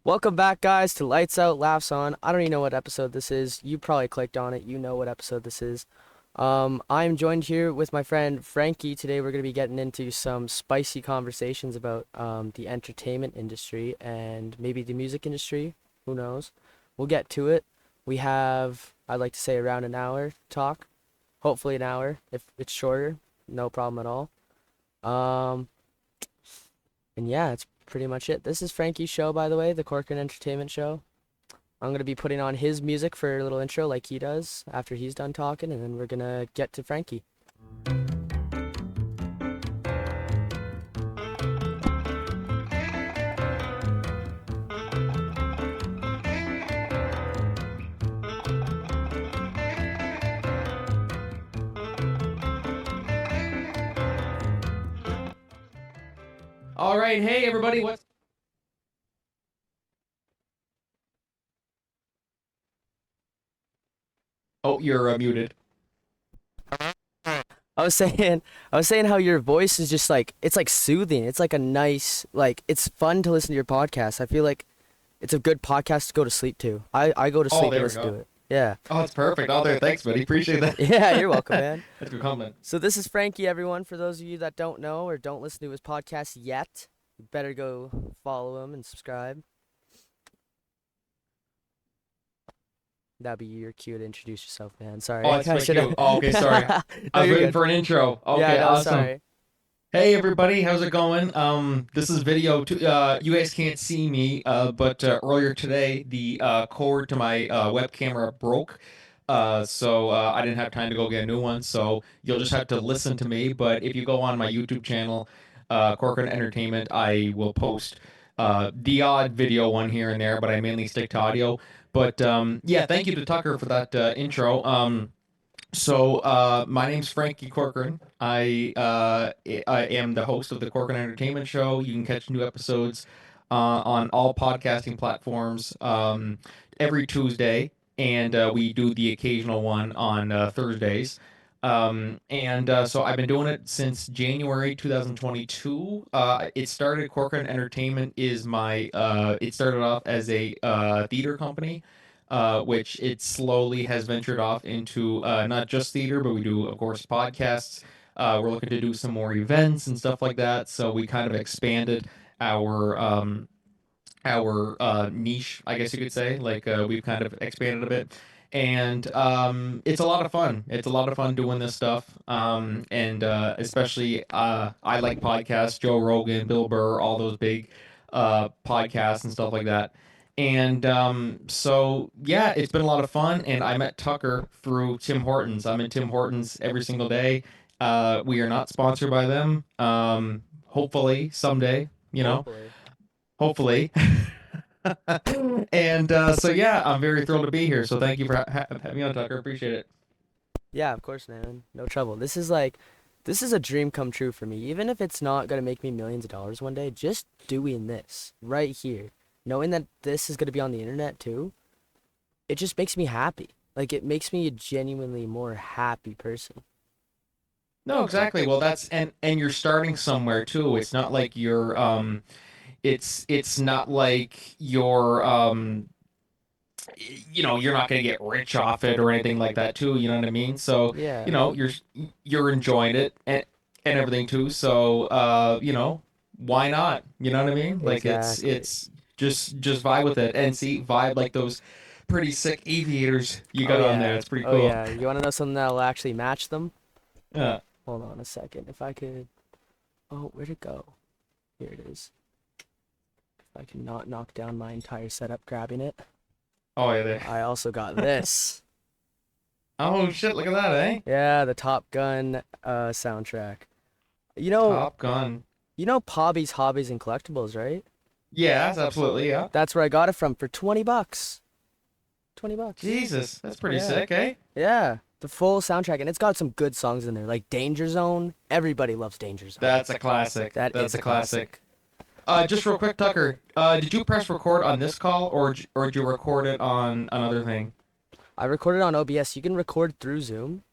Welcome back, guys, to Lights Out, Laughs On. I don't even know what episode this is. You probably clicked on it. You know what episode this is. I'm joined here with my friend Franky. Today we're going to be getting into some spicy conversations about the entertainment industry and maybe the music industry. Who knows? We'll get to it. We have, I'd like to say, around an hour to talk. Hopefully an hour. If it's shorter, no problem at all. Um, and yeah, it's pretty much it. This is Franky's show, by the way, the Corcoran Entertainment Show. I'm going to be putting on his music for a little intro like he does after he's done talking, and then we're going to get to Franky. All right, hey everybody, what's Oh, you're muted. I was saying, I was saying how your voice is just like it's like soothing. It's like a nice, like it's fun to listen to your podcast. I feel like it's a good podcast to go to sleep to. I go to Oh, sleep and there we listen to go. it. Yeah. Oh, it's perfect. Oh, there, thanks, buddy. Appreciate that. Yeah, you're welcome, man. That's a good compliment. So this is Franky, everyone. For those of you that don't know or don't listen to his podcast yet, you better go follow him and subscribe. That'd be your cue to introduce yourself, man. Sorry. Oh, it's I my should've- cue. Oh, okay, sorry. No, I was you're waiting good. for an intro. Okay, Yeah, no, awesome. sorry. Hey everybody, how's it going? This is video. You guys can't see me, but earlier today the cord to my web camera broke. So I didn't have time to go get a new one. So you'll just have to listen to me. But if you go on my YouTube channel, Corcoran Entertainment, I will post the odd video one here and there, but I mainly stick to audio. But yeah, thank you to Tucker for that intro. So my name's Franky Corcoran. I am the host of the Corcoran Entertainment Show. You can catch new episodes on all podcasting platforms every Tuesday, and we do the occasional one on Thursdays. So I've been doing it since January 2022. It started Corcoran Entertainment is my it started off as a theater company, which it slowly has ventured off into not just theater, but we do, of course, podcasts. We're looking to do some more events and stuff like that. So we kind of expanded our niche, I guess you could say. Like we've kind of expanded a bit, and it's a lot of fun. It's a lot of fun doing this stuff, and especially I like podcasts, Joe Rogan, Bill Burr, all those big podcasts and stuff like that. And so yeah, it's been a lot of fun. And I met Tucker through Tim Hortons. I'm in Tim Hortons every single day. We are not sponsored by them. Hopefully someday, Hopefully. hopefully. And so yeah, I'm very thrilled to be here. So thank you for having me on, Tucker. Appreciate it. Yeah, of course, man. No trouble. This is a dream come true for me. Even if it's not gonna make me millions of dollars one day, just doing this right here, knowing that this is gonna be on the internet too, it just makes me happy. Like it makes me a genuinely more happy person. No, exactly. Well, that's and you're starting somewhere too. It's not like you're it's not like you're not going to get rich off it or anything like that too, you know what I mean? So, Yeah, you're enjoying it and everything too. So, why not? You know what I mean? Like exactly. it's just vibe with it and see vibe like those pretty sick aviators you Oh got on there. yeah. It's pretty Oh cool. yeah. You wanna know something that'll actually match them? Yeah. Hold on a second. If I could. Oh, where'd it go? Here it is. If I can not knock down my entire setup grabbing it. Oh yeah, there. I also got this. Oh shit, look at that, eh? Yeah, the Top Gun soundtrack. You know, Top Gun. you know Pobby's Hobbies and Collectibles, right? Yes, absolutely, yeah. That's where I got it from for 20 bucks. 20 bucks. Jesus, that's pretty Yeah. sick, eh? Yeah, the full soundtrack, and it's got some good songs in there, like Danger Zone. Everybody loves Danger Zone. That's a classic. That That's is a a classic. Just real quick, Tucker. Did you press record on this call, or did you record it on another thing? I recorded on OBS. You can record through Zoom.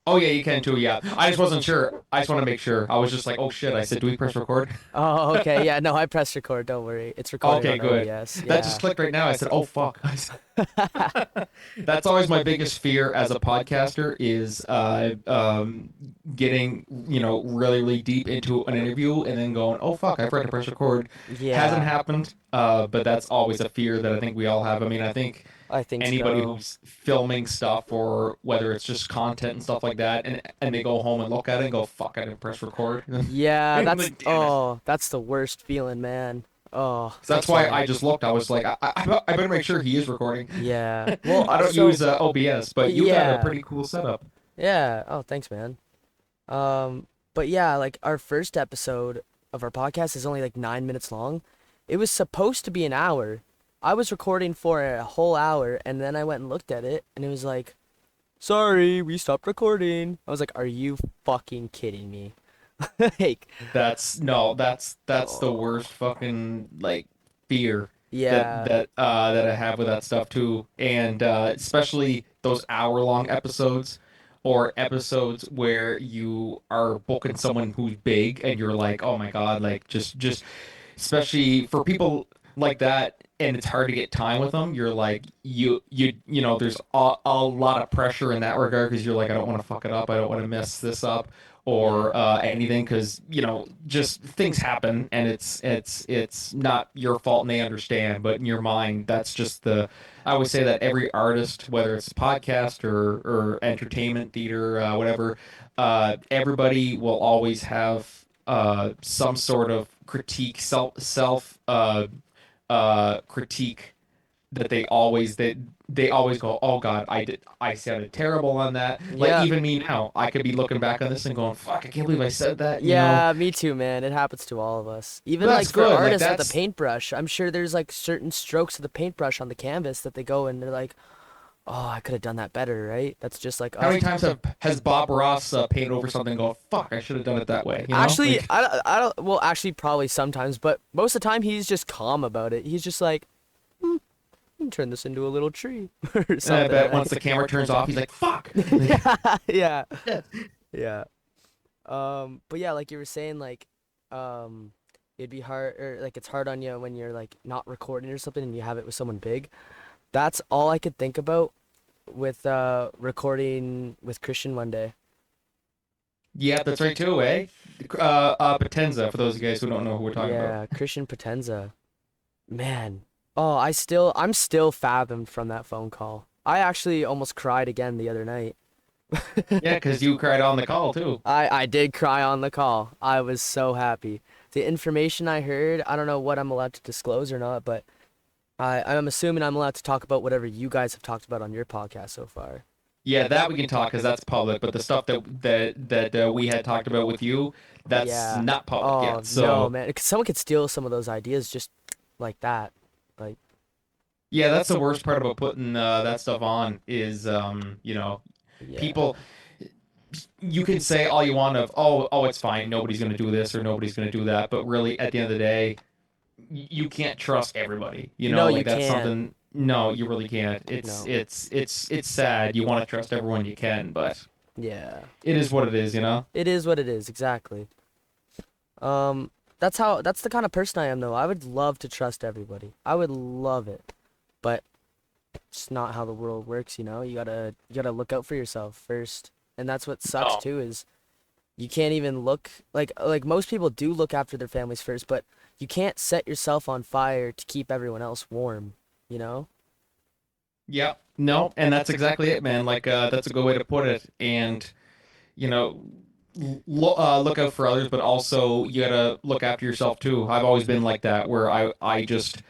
Oh yeah, you can too. Yeah, I just wasn't sure. I just want to make sure. I was just like, oh shit. I said, do we press record? Oh, okay. Yeah, no, I pressed record. Don't worry. It's recording Okay, on good. OBS. That just Yeah. clicked right now. I said, oh fuck. That's always my biggest fear as a podcaster is getting really really deep into an interview and then going, oh fuck, I forgot to press record. Hasn't Yeah, happened, but that's always a fear that I think we all have. I mean, I think I think anybody so. who's filming stuff or whether it's just content and stuff like that, and they go home and look at it and go, fuck, I didn't press record. Yeah, Like, damn it. that's the worst feeling, man. Oh, So that's that's why why. I just looked. I was like, I better make sure he is recording. Yeah. Well, I don't use OBS, but you got a yeah. pretty cool setup. Yeah. Oh, thanks, man. But yeah, like our first episode of our podcast is only like 9 minutes long. It was supposed to be an hour. I was recording for a whole hour, and then I went and looked at it, and it was like, sorry, we stopped recording. I was like, are you fucking kidding me? Like, That's no, that's the oh, worst fucking like fear yeah, that I have with that stuff too, and especially those hour-long episodes or episodes where you are booking someone who's big and you're like, oh my God, like just especially for people like that and it's hard to get time with them. You're like there's a lot of pressure in that regard because you're like, I don't want to fuck it up, I don't want to mess this up or yeah, anything because just things happen and it's not your fault and they understand, but in your mind that's just the I always say that every artist, whether it's podcast or entertainment theater, whatever, everybody will always have some sort of critique, self critique that they always go, oh God, I sounded terrible on that. Like yeah, even me now, I could be looking back on this and going, fuck, I can't believe I said that. yeah. Me too, man. It happens to all of us. But Even like that's for good. Like artists with the that's paintbrush, I'm sure there's like certain strokes of the paintbrush on the canvas that they go and they're like, oh, I could have done that better, right? That's just like how us. many times has Bob Ross painted over something and go, fuck, I should have done it that way. Actually, Like I don't, well, actually, probably sometimes, but most of the time he's just calm about it. He's just like, hmm, you can turn this into a little tree or and I something, bet once right? the camera turns off, he's like, fuck. Yeah, yeah, yeah. But yeah, like you were saying, like, um, it'd be hard, or like it's hard on you when you're like not recording or something and you have it with someone big. That's all I could think about with recording with Christian one day. Yeah, that's right too, eh? Potenza, for those of you guys who don't know who we're talking about. Yeah, Christian Potenza. Man. Oh, I'm still fathomed from that phone call. I actually almost cried again the other night. Yeah, because you cried on the call too. I did cry on the call. I was so happy. The information I heard, I don't know what I'm allowed to disclose or not, but I'm assuming I'm allowed to talk about whatever you guys have talked about on your podcast so far. Yeah, that we can talk because that's public. But the stuff that we had talked about with you, that's Yeah. not public Oh, yet. no, So man. 'Cause someone could steal some of those ideas just like that. Like, yeah, that's the worst part about putting that stuff on is yeah. people. You can say all you want of oh it's fine, nobody's gonna do this or nobody's gonna do that, but really at the end of the day, you can't trust everybody. No, you Like that's can't. something. No, you really can't. No. It's sad. You want to trust everyone you can, but Yeah. it is what it is. It is what it is, exactly. Um, that's the kind of person I am though. I would love to trust everybody. I would love it. But it's not how the world works, you know? You gotta look out for yourself first. And that's what sucks No. too is you can't even look like most people do look after their families first, but you can't set yourself on fire to keep everyone else warm, you know? Yeah. No, and that's exactly it, man. Like that's a good way to put it. And you know, look out for others, but also you gotta look after yourself too. I've always been like that, where I just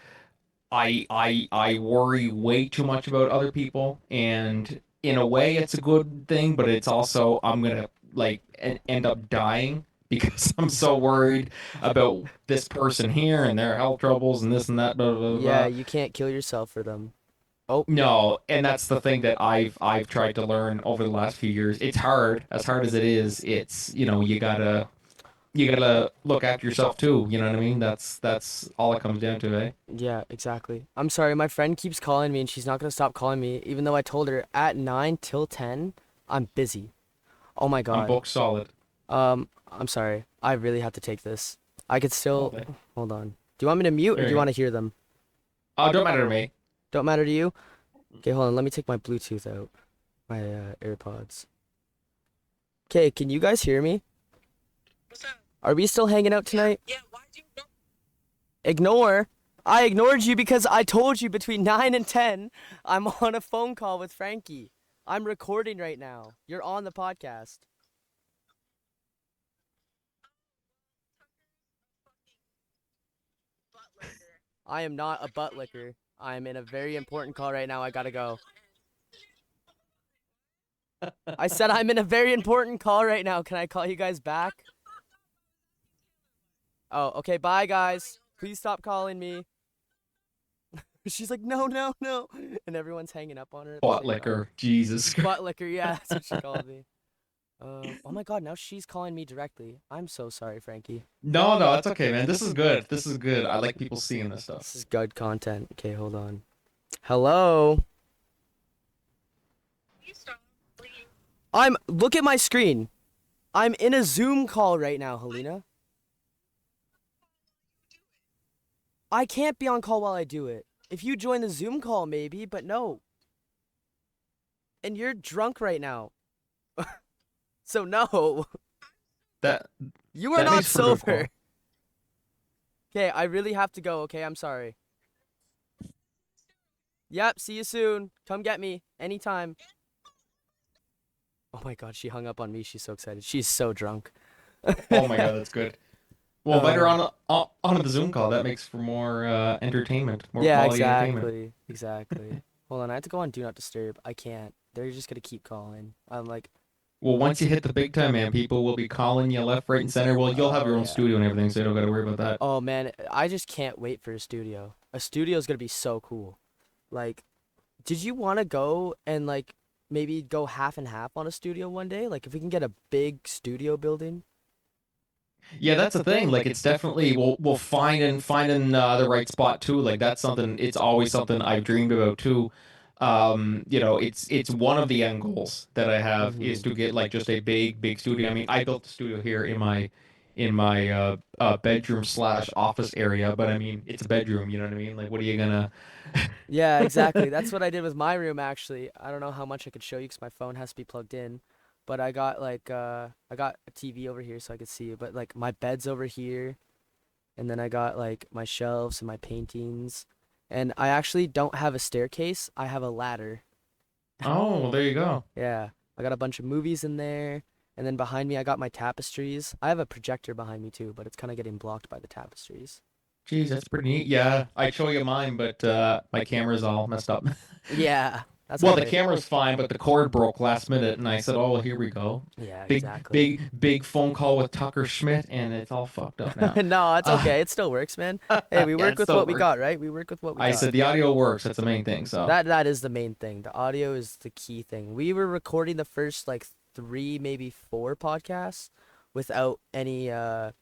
I worry way too much about other people, and in a way, it's a good thing, but it's also I'm gonna like end up dying because I'm so worried about this person here and their health troubles and this and that, blah blah blah. Yeah, Blah. you can't kill yourself for them. Oh, No, and that's the thing that I've tried to learn over the last few years. It's hard, as hard as it is. It's you gotta look after yourself too. You know what I mean? That's all it comes down to, eh? yeah, exactly. I'm sorry, my friend keeps calling me and she's not gonna stop calling me, even though I told her at 9 till 10, I'm busy. Oh my I'm God. booked solid. I'm sorry. I really have to take this. I could Oh, still, there, hold on. Do you want me to mute or there do you you want go. to hear them? Oh, don't matter to me. Don't matter to you? Okay, hold on. Let me take my Bluetooth out. My AirPods. Okay, can you guys hear me? Are we still hanging out tonight? Ignore. I ignored you because I told you between 9 and 10 I'm on a phone call with Frankie. I'm recording right now. You're on the podcast. I am not a butt licker. I'm in a very important call right now. I gotta go. I said I'm in a very important call right now. Can I call you guys back? Oh, okay. Bye, guys. Please stop calling me. She's like, no, no, no. And everyone's hanging up on her at the Butt same time. liquor. Jesus. Butt licker. Yeah, that's what she called me. Oh my God, now she's calling me directly. I'm so sorry, Frankie. No, no, it's okay, man. This is good. This is good. I like people seeing this stuff. This is good content. Okay, hold on. Hello. Look at my screen. I'm in a Zoom call right now, Helena. I can't be on call while I do it. If you join the Zoom call, maybe, but no. And you're drunk right now. So no. That You are that not makes for good sober. call. Okay, I really have to go, okay? I'm sorry. Yep, see you soon. Come get me anytime. Oh my God, she hung up on me. She's so excited. She's so drunk. Oh my God, that's good. Well, invite her Uh, on the Zoom call. That makes for more entertainment, more yeah, quality entertainment. exactly. Exactly. Hold on, I have to go on Do Not Disturb. I can't. They're just gonna keep calling. I'm like, Well, once you hit the big time, man, people will be calling you left, right, and center. Well, you'll have oh your own yeah. studio and everything, so you don't got to worry about that. Oh man, I just can't wait for a studio. A studio is gonna be so cool. Like, did you want to go and like maybe go half and half on a studio one day? Like, if we can get a big studio building. Yeah, that's the thing. Like, it's definitely we'll finding the right spot too. Like, that's something. It's always something I've dreamed about too. It's one of the end goals that I have is Mm-hmm. to get like just a big studio. I mean, I built the studio here in my bedroom slash office area, but I mean, it's a bedroom. You know what I mean? Like, what are you gonna? Yeah, exactly. That's what I did with my room actually. I don't know how much I could show you because my phone has to be plugged in. But I got a TV over here so I could see it. But like my bed's over here, and then I got like my shelves and my paintings. And I actually don't have a staircase. I have a ladder. Oh, well, there you go. Yeah. I got a bunch of movies in there. And then behind me I got my tapestries. I have a projector behind me too, but it's kind of getting blocked by the tapestries. Geez, that's pretty neat. Yeah, I'd show you mine, but my camera's all messed up. Yeah, that's Well, the okay. camera's fine, but the cord broke last minute, and I said, "Oh, well, here we go. Yeah, Big, exactly. big phone call with Tucker Schmidt, and it's all fucked up now." No, it's Uh, okay. It still works, man. Hey, we yeah, work it with still what we works. got, right? We work with what we I got. said the audio works. That's the main thing. So, That is the main thing. The audio is the key thing. We were recording the first like three, maybe four podcasts without any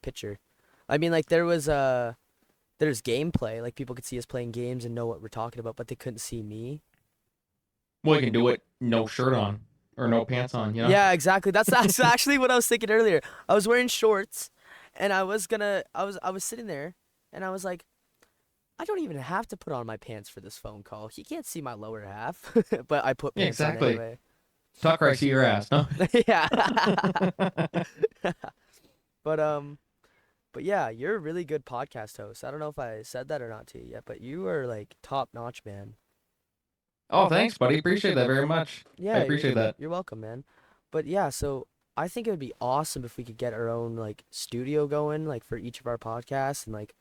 picture. I mean, like there's gameplay. Like people could see us playing games and know what we're talking about, but they couldn't see me. well, you can do it no shirt on or no pants on. You know. Yeah, exactly. That's actually what I was thinking earlier. I was wearing shorts and I was sitting there and I was like, I don't even have to put on my pants for this phone call. He can't see my lower half, but I put Yeah, pants on exactly. anyway. Tucker, I see your ass. No. Yeah. But but yeah, you're a really good podcast host. I don't know if I said that or not to you yet, but you are like top notch, man. Oh, thanks, buddy. Appreciate that very much. I Yeah, appreciate that. you're welcome, man. But yeah, so I think it would be awesome if we could get our own like studio going, like for each of our podcasts, and like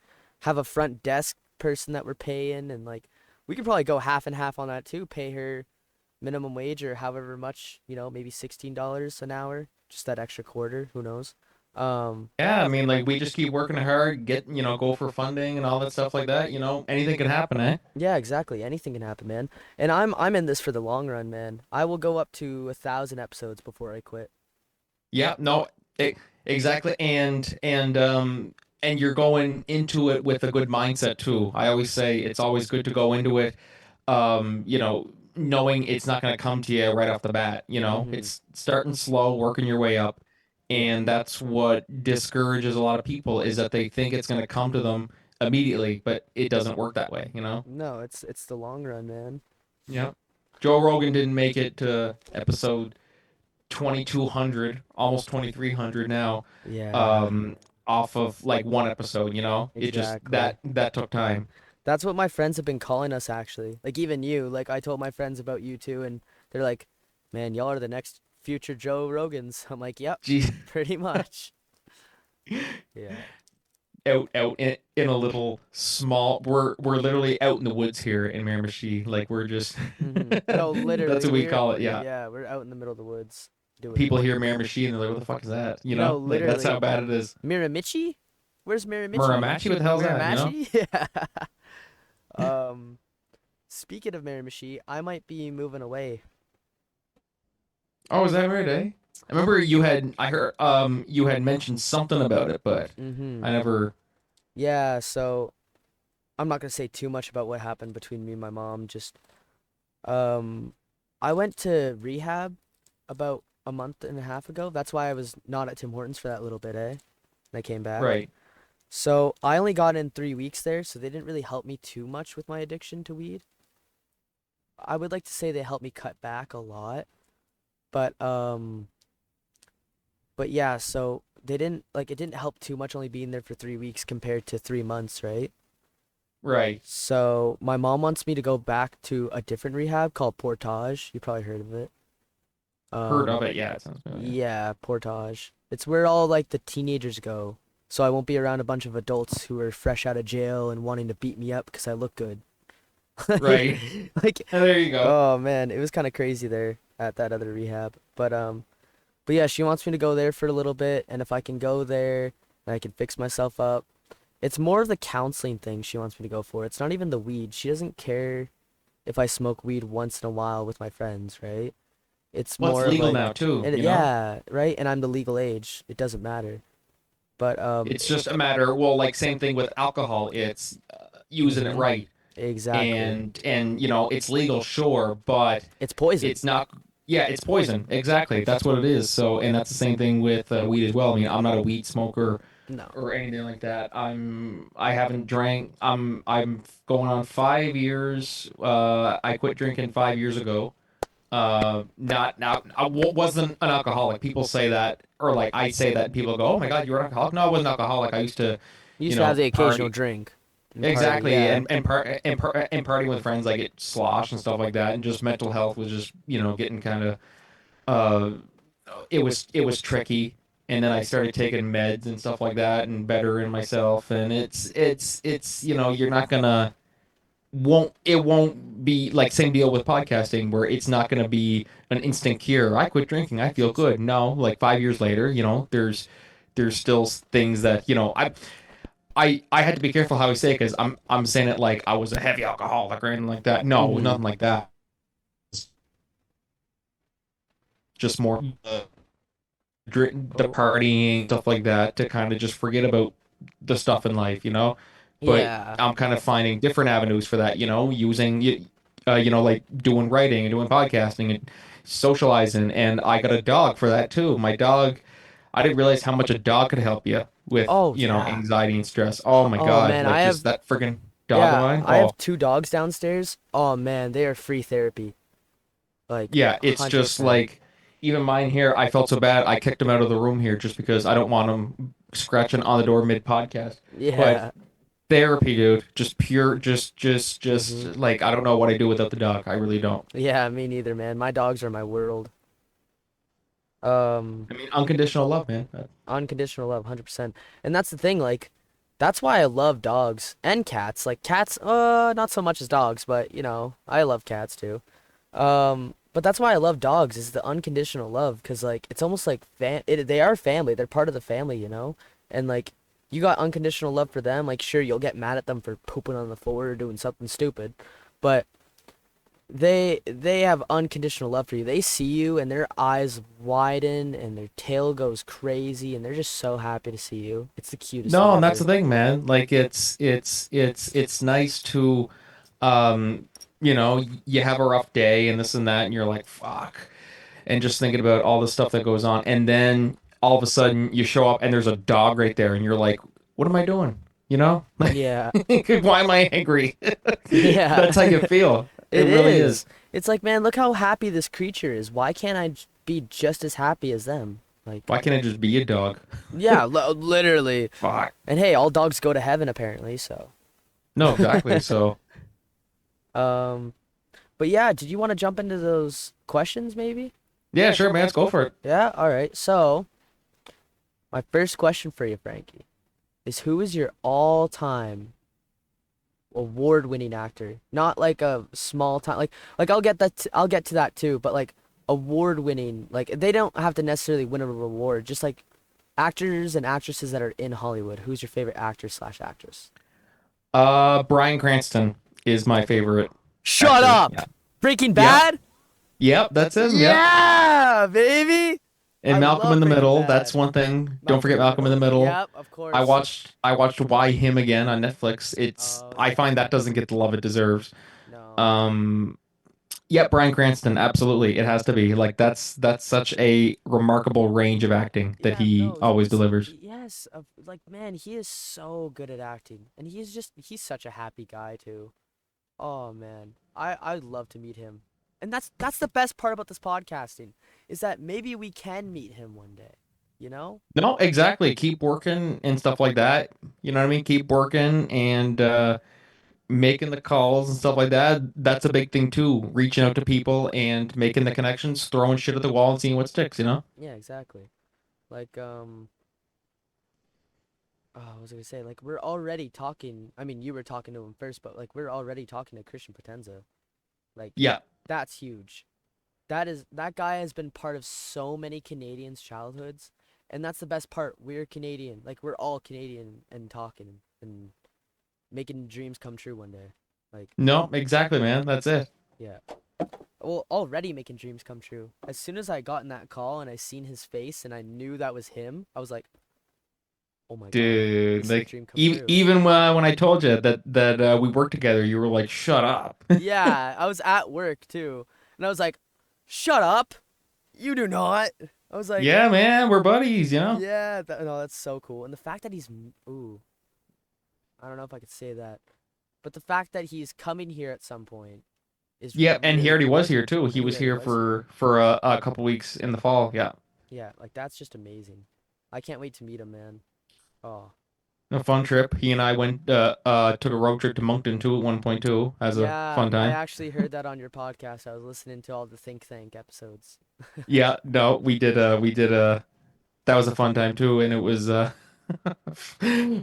have a front desk person that we're paying, and like we could probably go half and half on that too. Pay her minimum wage or however much, maybe $16 an hour, just that extra quarter. Who knows? Um, Yeah, I mean, like we just keep working hard, go for funding and all that stuff like that. Anything can happen, eh? Yeah, exactly. Anything can happen, man. And I'm in this for the long run, man. I will go up to 1,000 episodes before I quit. Yeah, no, e- exactly. And you're going into it with a good mindset too. I always say it's always good to go into it, um, you know, knowing it's not going to come to you right off the bat. Mhm. It's starting slow, working your way up, Yeah. and that's what discourages a lot of people is that they think it's going to come to them immediately, but it doesn't work that way. No, it's the long run, man. Yeah. Joe Rogan didn't make it to episode 2200, almost 2300 now, Yeah. um, off of like one episode. It just Exactly. that took time. That's what my friends have been calling us actually. Like even you, like I told my friends about you too and they're like, "Man, y'all are the next future Joe Rogans." I'm like, "Yep, Gee, pretty much." Yeah. out in a little small. We're literally out in the woods here in Miramichi. Like we're just No, that's literally, what we call it. Yeah. we're out in the middle of the woods doing it. People hear Miramichi and they're like, "What the fuck is that?" No, Like that's how literally. bad it is. Miramichi? Where's Miramichi? Miramachi, what the hell's that? Miramachi? Yeah. Um, Speaking of Miramichi, I might be moving away. Oh, is that right, eh? I remember I heard you had mentioned something about it, but Mm-hmm. I never. Yeah, so I'm not gonna say too much about what happened between me and my mom. Just um, I went to rehab about a month and a half ago. That's why I was not at Tim Hortons for that little bit, eh? And I came back. Right. So I only got in 3 weeks there, so they didn't really help me too much with my addiction to weed. I would like to say they helped me cut back a lot, but but yeah, so they didn't like it didn't help too much only being there for 3 weeks compared to 3 months, right? Right. So my mom wants me to go back to a different rehab called Portage. You probably heard of it. Heard of Um, it? Yeah, it sounds familiar. yeah, Portage. It's where all like the teenagers go. So I won't be around a bunch of adults who are fresh out of jail and wanting to beat me up because I look good. Like, Right. like, There you go. oh man, it was kind of crazy there at that other rehab. But yeah, she wants me to go there for a little bit, and if I can go there and I can fix myself up, it's more of the counseling thing she wants me to go for. It's not even the weed. She doesn't care if I smoke weed once in a while with my friends, right? It's Well, it's more of legal like, now too. and yeah, right? And I'm the legal age. It doesn't matter. But It's just a matter. Well, like same thing with alcohol. It's using it mhm, right, exactly. and it's legal, sure, but It's poison. it's not. Yeah, it's poison. Exactly. That's what it is. So, and that's the same thing with weed as well. I mean, I'm not a weed smoker No. or anything like that. I haven't drank. I'm going on 5 years. I quit drinking 5 years ago. Not wasn't an alcoholic. People say that, or like I say that, and people go, "Oh my God, you were an alcoholic." No, I wasn't an alcoholic. I used to, You used to have the occasional party drink and party. exactly, Yeah. and partying with friends, like get slosh and stuff like that, and just mental health was just getting kind of uh, it was tricky. And then I started taking meds and stuff like that, and bettering myself. And it's you're not gonna won't it won't be like same deal with podcasting where it's not going to be an instant cure. I quit drinking, I feel good. No, like 5 years later, there's still things that I had to be careful how I say it because I'm saying it like I was a heavy alcoholic or anything like that. No, Mhm. nothing like that. Just more the partying stuff like that to kind of just forget about the stuff in life. But Yeah. I'm kind of finding different avenues for that, using like doing writing and doing podcasting and socializing. And I got a dog for that too. My dog, I didn't realize how much a dog could help you with, Oh yeah. anxiety and stress. Oh my Oh God, man, like just that friggin' dog of yeah, mine. I Oh, have two dogs downstairs. Oh man, they are free therapy. Like yeah, it's just 100%. like even mine here. I felt so bad. I kicked him out of the room here just because I don't want him scratching on the door mid podcast. But Yeah. therapy, dude, just pure, just Mhm. like I don't know what I do without the dog. I really don't. Yeah, me neither, man. My dogs are my world. Um, I mean, unconditional love, man. Unconditional love, 100%. And that's the thing, like, that's why I love dogs and cats. Like cats, not so much as dogs, but I love cats too. But that's why I love dogs is the unconditional love, 'cause like it's almost like they are family. They're part of the family. And like you got unconditional love for them. Like sure, you'll get mad at them for pooping on the floor or doing something stupid, but they have unconditional love for you. They see you and their eyes widen and their tail goes crazy and they're just so happy to see you. It's the cutest thing No, and that's ever. the thing, man. Like it's nice to, um you have a rough day and this and that, and you're like, fuck. And just thinking about all the stuff that goes on. And then all of a sudden you show up and there's a dog right there and you're like, what am I doing? You know? Yeah. Why am I angry? That's how you Yeah. feel. It It really is. is. It's like, man, look how happy this creature is. Why can't I be just as happy as them? Like, Why can't I just be a dog? yeah, literally. Fuck. And hey, all dogs go to heaven apparently, so. No, exactly. So, Um, but yeah, did you want to jump into those questions maybe? yeah, sure, man. Let's go for it. Yeah, all right. So, my first question for you, Frankie, is who is your all-time award-winning actor? Not like a small time like I'll get to that too, but like award-winning, like they don't have to necessarily win a reward, just like actors and actresses that are in Hollywood. Who's your favorite actor slash actress? Bryan Cranston is my favorite Shut actor. up! Yeah. Breaking Yep. Bad? Yep, that's him. Yep. Yeah, baby! I And Malcolm in love the Breaking Middle, that's Bad. one thing. Don't Malcolm forget in the Malcolm in the Middle? Middle. Yep, of I course. watched I watched Why Him Again on Netflix. It's Oh, I okay. find that doesn't get the love it deserves. No. Um yeah, Bryan Cranston, absolutely. It has to be. Like that's such a remarkable range of acting that Yeah, he no, always delivers. yes, like man, he is so good at acting, and he's such a happy guy too. Oh man, I'd love to meet him, and that's the best part about this podcasting, is that maybe we can meet him one day, you know? No, exactly. Keep working and stuff like that. You know what I mean? Keep working and making the calls and stuff like that. That's a big thing too. Reaching out to people and making the connections, throwing shit at the wall and seeing what sticks, you know? Yeah, exactly. Like oh, what was I gonna say? Like we're already talking. I mean, you were talking to him first, but like we're already talking to Christian Potenza. Like Yeah. that's huge. That guy has been part of so many Canadians' childhoods, and that's the best part. We're Canadian, like we're all Canadian and talking and making dreams come true one day. Like, No, exactly, man. That's it. yeah. Well, already making dreams come true. As soon as I got in that call and I seen his face and I knew that was him, I was like, "Oh my God, Dude, this is a like dream come true." even when I told you that we worked together, you were like, "Shut up." Yeah, I was at work too, and I was like, "Shut up! You do not." I was like, Yeah, man, we're buddies, you know? "Yeah, no, that's so cool." And the fact that ooh, I don't know if I could say that, but the fact that he's coming here at some point is Yeah, and he really already was cool. here too. And He he was already here was here. for a couple weeks in the fall. Yeah. Yeah, like that's just amazing. I can't wait to meet him, man. Oh, A fun trip. He and I went took a road trip to Moncton too at one point too as a yeah, fun I time. actually heard that on your podcast. I was listening to all the Think Tank episodes. Yeah, no, we did that was a fun time too, and it was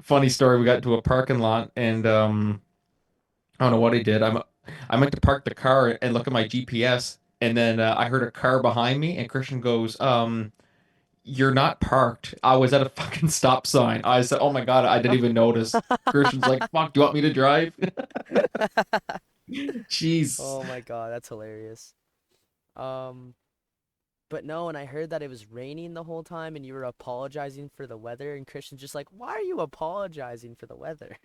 funny story. We got into a parking lot and I don't know what I did. I meant to park the car and look at my GPS, and then I heard a car behind me, and Christian goes, "You're not parked. I was at a fucking stop sign." I said, "Oh my God, I didn't even notice." Christian's like, "Fuck, do you want me to drive?" Jeez. Oh my God, that's hilarious. Um, but no, and I heard that it was raining the whole time and you were apologizing for the weather, and Christian's just like, "Why are you apologizing for the weather?"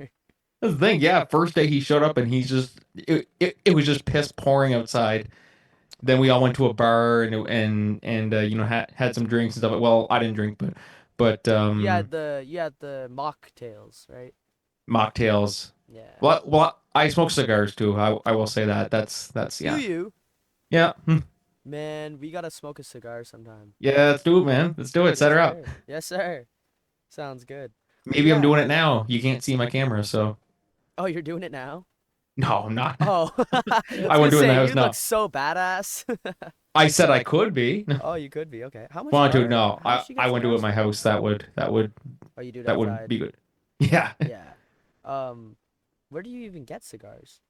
That's the thing. Yeah, first day he showed up and he's just it was just piss pouring outside. Then we all went to a bar and had some drinks and stuff. Well, I didn't drink, but You had the mocktails, right? mocktails. Yeah. Well, I smoke cigars too. I will say that. That's Do yeah. you? Yeah. Man, we gotta smoke a cigar sometime. Yeah, let's do it, man. Let's do it. Yes, Set her up. sir. Yes, sir. Sounds good. But Maybe I'm yeah. doing it now. You can't see my camera, so Oh, you're doing it now? no, I'm not. Oh, I I was gonna wouldn't do it in the say house you look now. so badass. I said I could be. Oh, you could be. Okay. Want to? No, How much you I get wouldn't do it at cigars my for? house. Oh, you do it That would outside. be good. Yeah. Yeah. Um, where do you even get cigars?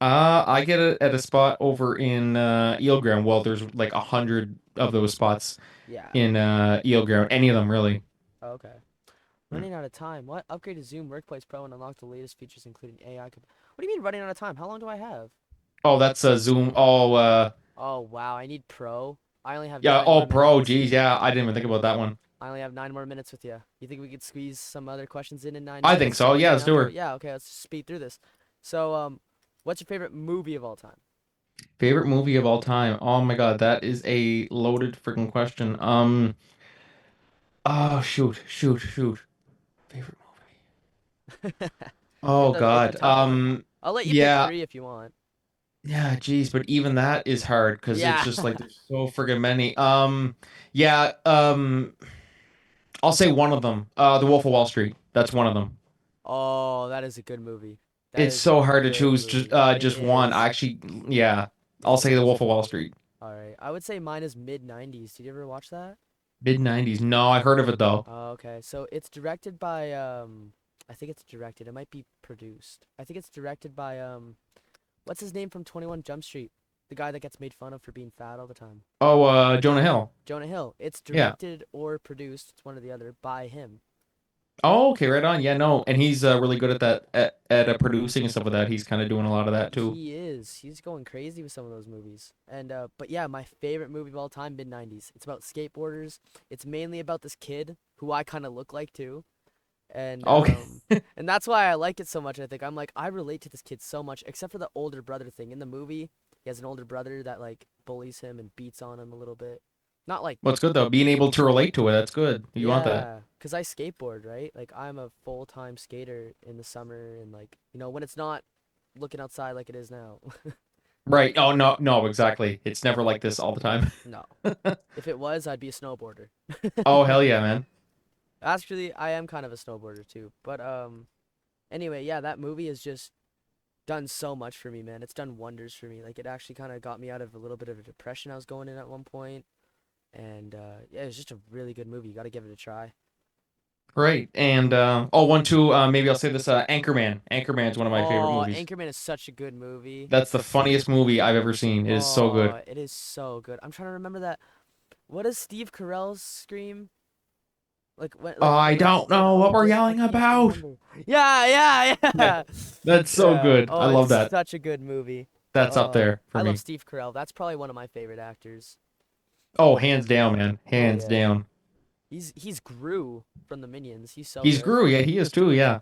I get it at a spot over in Eel Ground. Well, there's like 100 of those spots Yeah. in Eel Ground. Any of them really. Oh, okay. Running out of time. What? Upgrade to Zoom Workplace Pro and unlock the latest features, including AI. What do you mean running out of time? How long do I have? Oh, that's Zoom. Oh, Oh, wow. I need Pro. I only have yeah. nine Oh, more Pro. minutes. Geez, yeah. I didn't even think about that one. I only have 9 more minutes with you. You think we could squeeze some other questions in nine I think minutes so. and we Yeah, do an let's do outro? her. Yeah, okay, let's just speed through this. So, What's your favorite movie of all time? Favorite movie of all time. Oh my God, that is a loaded freaking question. Oh shoot. Favorite movie. Oh It's a God. tough one. I'll let you pick Yeah, three if you want. yeah, geez, but even that is hard because it's Yeah. just like there's so friggin' many. Yeah, I'll say one of them. The Wolf of Wall Street. That's one of them. Oh, that is a good movie. That It's is a so hard to good choose just movie. It just one. is. Actually, yeah, I'll It say The is. Wolf of Wall Street. All right. I would say mine is mid 90s. Did you ever watch that? Mid '90s. No, I heard of it though. Oh, okay. So it's directed by I think it's directed. It might be produced. I think it's directed by what's his name from 21 Jump Street? The guy that gets made fun of for being fat all the time. Oh, Jonah Hill. Jonah Hill. It's Yeah. directed or produced, it's one or the other, by him. Oh, okay, right on. Yeah, no, and he's really good at that at producing and stuff like that. He's kind of doing a lot of that too. He is. He's going crazy with some of those movies. And but yeah, my favorite movie of all time, mid 90s. It's about skateboarders. It's mainly about this kid who I kind of look like too. And Okay. um and that's why I like it so much. I think I'm like I relate to this kid so much except for the older brother thing. In the movie, he has an older brother that like bullies him and beats on him a little bit. Not like What's good though, being able to relate to it. That's good. You want that, yeah, 'cause I skateboard, right? Like I'm a full-time skater in the summer and like, when it's not looking outside like it is now. right? Oh no, no, exactly. It's never like this all the time. No. If it was, I'd be a snowboarder. Oh hell yeah, man. Actually, I am kind of a snowboarder too. But anyway, yeah, that movie has just done so much for me, man. It's done wonders for me. Like it actually kind of got me out of a little bit of a depression I was going in at one point. And yeah, it's just a really good movie. You got to give it a try. Right. And oh, one, two. Maybe I'll say this. Anchorman. Anchorman is one of my favorite Oh, movies. Anchorman is such a good movie. That's the funniest movie I've ever seen. It is so good. Oh, it is so good. I'm trying to remember that. What does Steve Carell scream? I Like don't when know what we're I yelling can't about. remember. Yeah, yeah, Yeah, yeah. that's so Yeah. good. I Oh, love it's that. such a good movie. That's up there for I love me. Steve Carell. That's probably one of my favorite actors. Oh, hands down, man. Oh Hands yeah. down. He's Gru from the Minions. He's so He's good. Gru. Yeah, he is too. Yeah.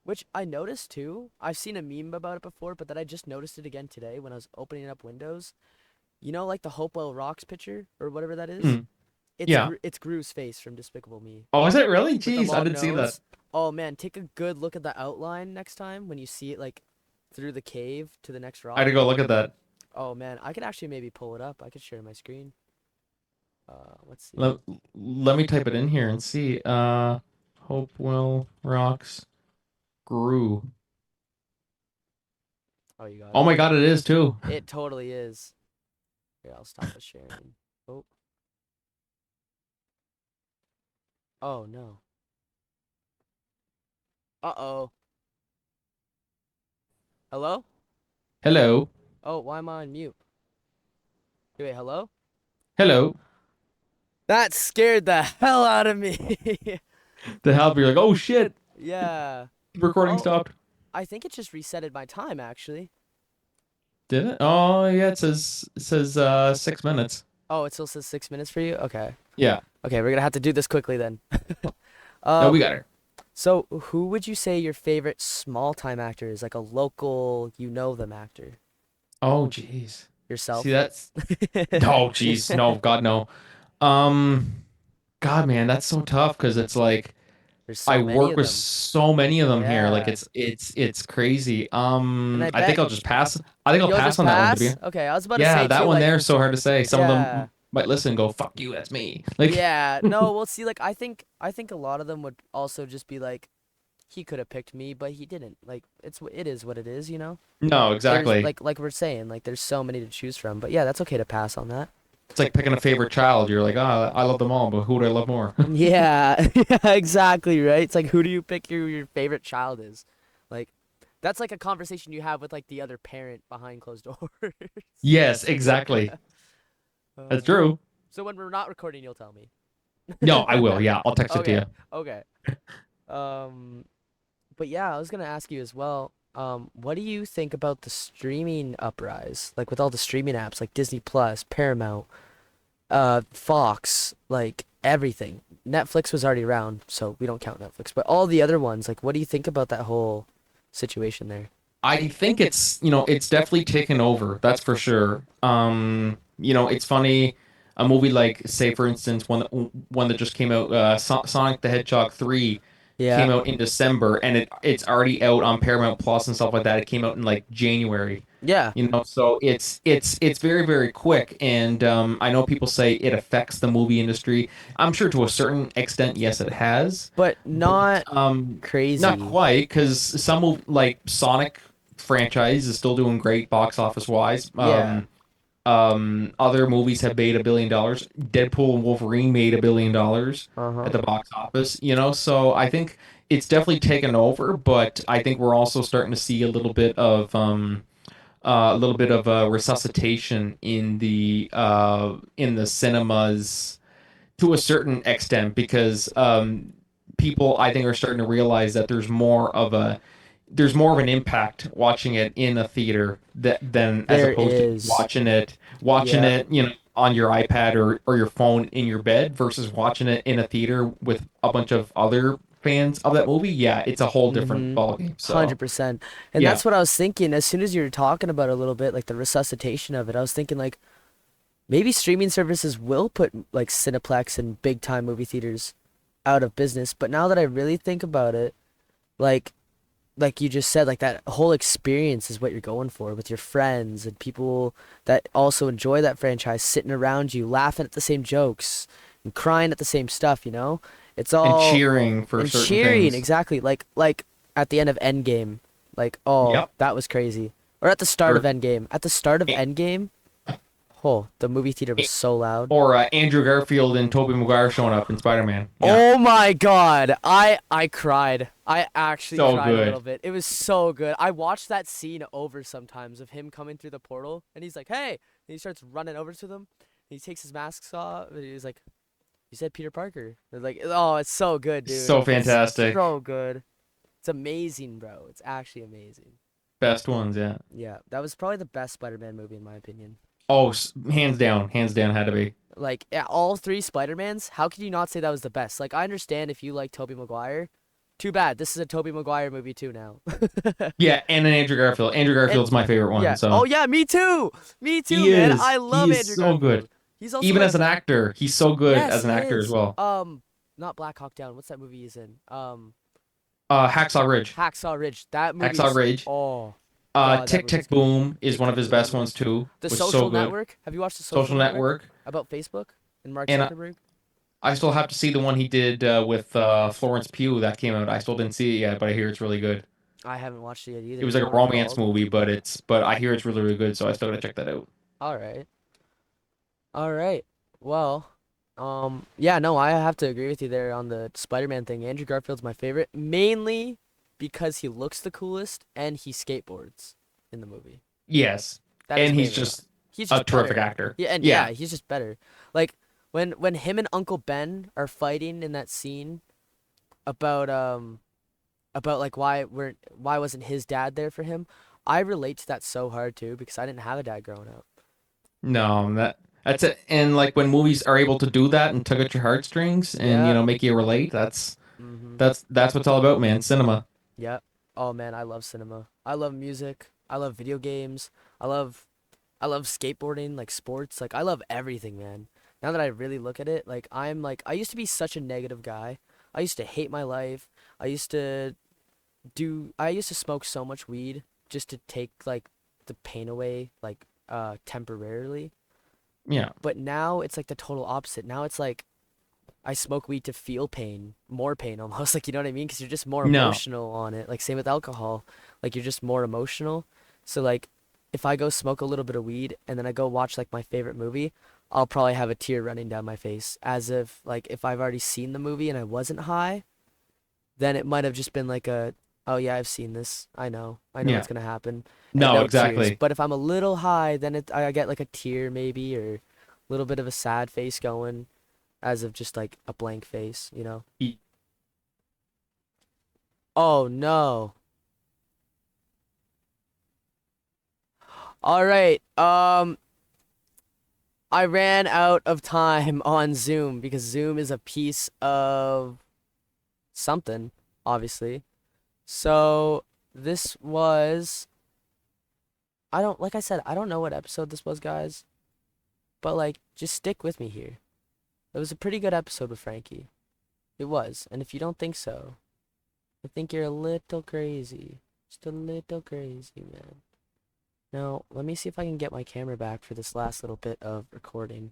Which I noticed too. I've seen a meme about it before, but then I just noticed it again today when I was opening up Windows. You know, like the Hopewell Rocks picture or whatever that is. Hmm. Yeah. It's Gru's face from Despicable Me Oh, is it really? with the Jeez, I long didn't see that. nose. Oh man, take a good look at the outline next time when you see it like through the cave to the next I had to rock. go look at that. Oh man, I could actually maybe pull it up. I could share my screen. Let's see. Let, let me type it in here and see. Hopewell Rocks Gru. Oh, you got Oh it. my God, it is too. It totally is. Here, I'll stop the sharing. Oh, oh no. Uh-oh. Hello? Hello. Oh, why am I on mute? Wait, hello? Hello. That scared the hell out of me. The help, you're like, oh shit, Yeah. the recording Oh, stopped. I think it just resetted my time actually. Did it? Oh yeah, it says 6 minutes. Oh, it still says 6 minutes for you? Okay. Yeah. Okay, we're gonna have to do this quickly then. No, we Um, got her. so who would you say your favorite small time actor is? Like a local, you know them actor? Oh jeez. See Yourself? that's no, jeez, no, God no. Um, God, man, that's so tough because it's like There's so I many work of with them. so many of them here. Like Yeah. it's crazy. And I I think bet I'll just pass. I think I'll you'll pass just on that one to be. pass? Okay, I was about to Yeah, say that too, one like, there is so hard to say. Some of yeah. them might listen and go, "Fuck you, that's me." Like, Yeah. No, well see, like I think a lot of them would also just be like, he could have picked me, but he didn't. Like it is what it is, you know? no, There's exactly. like we're saying, like there's so many to choose from. But yeah, that's okay to pass on that. It's like picking a favorite child. You're like, oh, I love them all, but who do I love more? Yeah, yeah, exactly, right? It's like who do you pick your favorite child is? Like that's like a conversation you have with like the other parent behind closed doors. Yes, exactly. That's Um, true. so when we're not recording, you'll tell me. No, I will. Yeah, I'll text it to Okay, you. okay. Um, but yeah, I was gonna ask you as well. What do you think about the streaming uprise? Like with all the streaming apps like Disney Plus, Paramount, Fox, like everything. Netflix was already around, so we don't count Netflix. But all the other ones, like, what do you think about that whole situation there? I think it's definitely taken over. That's for sure. It's funny. A movie like, say, for instance, one that just came out, Sonic the Hedgehog 3 Yeah. came out in December, and it's already out on Paramount Plus and stuff like that. It came out in like January. Yeah. So it's very, very quick, and I know people say it affects the movie industry. I'm sure to a certain extent, yes, it has, But but not not crazy. quite, because like Sonic franchise is still doing great box office wise. Yeah. Other movies have made $1 billion. Deadpool and Wolverine made $1 billion at Uh-huh. the box office. So I think it's definitely taken over, but I think we're also starting to see a little bit of a resuscitation in the cinemas to a certain extent, because people, I think, are starting to realize that there's more of an impact watching it in a theater than as There opposed to is. watching Yeah. it on your iPad or your phone in your bed, versus watching it in a theater with a bunch of other fans of that movie. Yeah, it's a whole different Mm-hmm. ballgame. So 100%. And yeah. that's what I was thinking as soon as you were talking about it a little bit, like the resuscitation of it. I was thinking like maybe streaming services will put like Cineplex and big time movie theaters out of business. But now that I really think about it, like like you just said, like that whole experience is what you're going for with your friends and people that also enjoy that franchise sitting around you, laughing at the same jokes and crying at the same stuff, you know? It's And all cheering for and certain cheering, things. exactly. Like at the end of Endgame. Like, oh, Yep. that was crazy. Or at the start of Or Endgame. At the start of A- Endgame, oh, the movie theater was A- so loud. or Andrew Garfield and Tobey Maguire showing up in Spider-Man. Yeah, Oh my God. I cried. I actually so cried a good. little bit. It was so good. I watched that scene over sometimes of him coming through the portal and he's like, "Hey." And he starts running over to them. And he takes his mask off and he's like, "You said Peter Parker." They're like, "Oh, it's so good, dude. So It's fantastic. so good. It's amazing, bro. It's actually amazing." Best ones, yeah. Yeah, that was probably the best Spider-Man movie in my opinion. Oh, hands down had to be. Like, yeah, all three Spider-Mans, how could you not say that was the best? Like, I understand if you like Tobey Maguire. Too bad. This is a Tobey Maguire movie too now. Yeah, and an Andrew Garfield. Andrew And Garfield's my favorite one. yeah. Oh So yeah, me too. Me too, he man. is I he love is Andrew so good. Garfield. He's also Even like as an actor, he's so good yes, as an he actor as is. well. Not Black Hawk Down. What's that movie he's in? Hacksaw Ridge. Hacksaw Ridge. That Hacksaw movie's Ridge. oh God, that Tick movie's Tick good. Boom is Tick one of Tick his best Boom. ones too. The Was so Social good. Network. Have you watched The Social Social Network Network. about Facebook and Mark And Zuckerberg? I still have to see the one he did with Florence Pugh that came out. I still didn't see it yet, but I hear it's really good. I haven't watched it yet It either. was Do you like know a what it's romance called? movie, but I hear it's really, really good, so I still gotta check that out. All right. All right. Well, yeah, no, I have to agree with you there on the Spider-Man thing. Andrew Garfield's my favorite, mainly because he looks the coolest and he skateboards in the movie. Yes. That is And he's mainly why. just He's a just terrific better. actor. Yeah, and Yeah. yeah, he's just better. Like when him and Uncle Ben are fighting in that scene about like why wasn't his dad there for him? I relate to that so hard too because I didn't have a dad growing up. No, that's it. And like when movies are able to do that and tug at your heartstrings and Yeah. make you relate, Mhm. that's what it's all about, man. Cinema. Yeah. Oh man, I love cinema. I love music. I love video games. I love I love skateboarding, like sports. Like I love everything, man. Now that I really look at it, like I used to be such a negative guy. I used to hate my life. I used to I used to smoke so much weed just to take like the pain away like temporarily. Yeah. But now it's like the total opposite. Now it's like I smoke weed to feel pain, more pain almost. Like, you know what I mean? Because you're just more No. emotional on it. Like, same with alcohol. Like, you're just more emotional. So, like, if I go smoke a little bit of weed and then I go watch, like, my favorite movie, I'll probably have a tear running down my face. As if, like, if I've already seen the movie and I wasn't high, then it might have just been like oh, yeah, I've seen this. I know. I know Yeah. what's going to happen. And No, no tears. exactly. But if I'm a little high, then I get, like, a tear maybe or a little bit of a sad face going as of just like a blank face, you know? E- Oh no. All right. I ran out of time on Zoom because Zoom is a piece of something, obviously. So this was I don't like I said, I don't know what episode this was, guys, but like just stick with me here. It was a pretty good episode with Frankie. It was. And if you don't think so, I think you're a little crazy. Just a little crazy, man. Now, let me see if I can get my camera back for this last little bit of recording.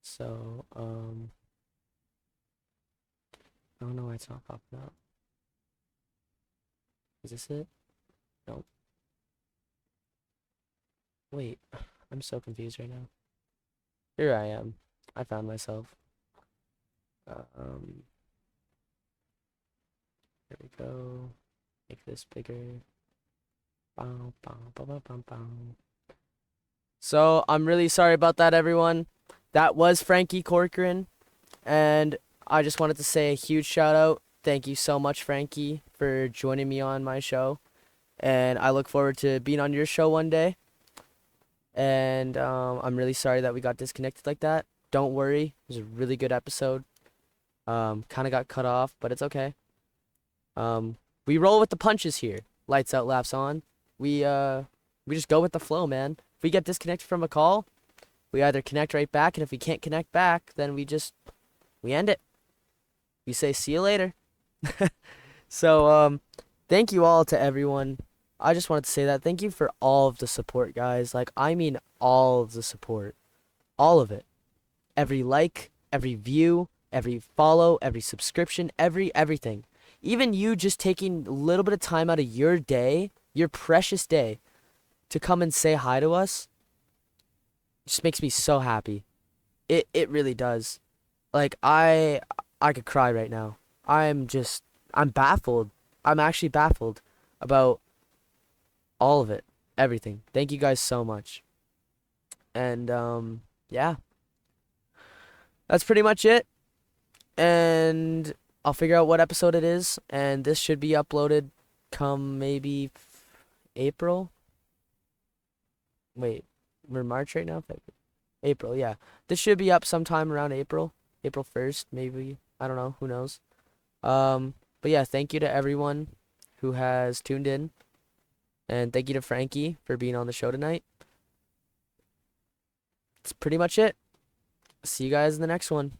So, I don't know why it's not popping up. Is this it? Nope. Wait, I'm so confused right now. Here I am. I found myself. Um, Here we go. Make this bigger. Bow, bow, bow, bow, bow, bow. So I'm really sorry about that, everyone. That was Frankie Corcoran, and I just wanted to say a huge shout out. Thank you so much, Frankie, for joining me on my show, and I look forward to being on your show one day. And I'm really sorry that we got disconnected like that. Don't worry, it was a really good episode. Kind of got cut off, but it's okay. Um, we roll with the punches here. Lights out, laughs on. We just go with the flow, man. If we get disconnected from a call, we either connect right back, and if we can't connect back, then we end it. We say see you later. So thank you all to everyone. I just wanted to say that thank you for all of the support, guys. Like I mean all of the support. All of it. Every like, every view, every follow, every subscription, everything. Even you just taking a little bit of time out of your day, your precious day, to come and say hi to us just makes me so happy. It really does. Like I could cry right now. I'm baffled. I'm actually baffled about all of it. Everything. Thank you guys so much. And yeah. That's pretty much it. And I'll figure out what episode it is, and this should be uploaded come maybe April. Wait, we're March right now? April, yeah. This should be up sometime around April. April 1st, maybe. I don't know, who knows. But yeah, thank you to everyone who has tuned in. And thank you to Frankie for being on the show tonight. That's pretty much it. See you guys in the next one.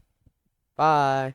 Bye.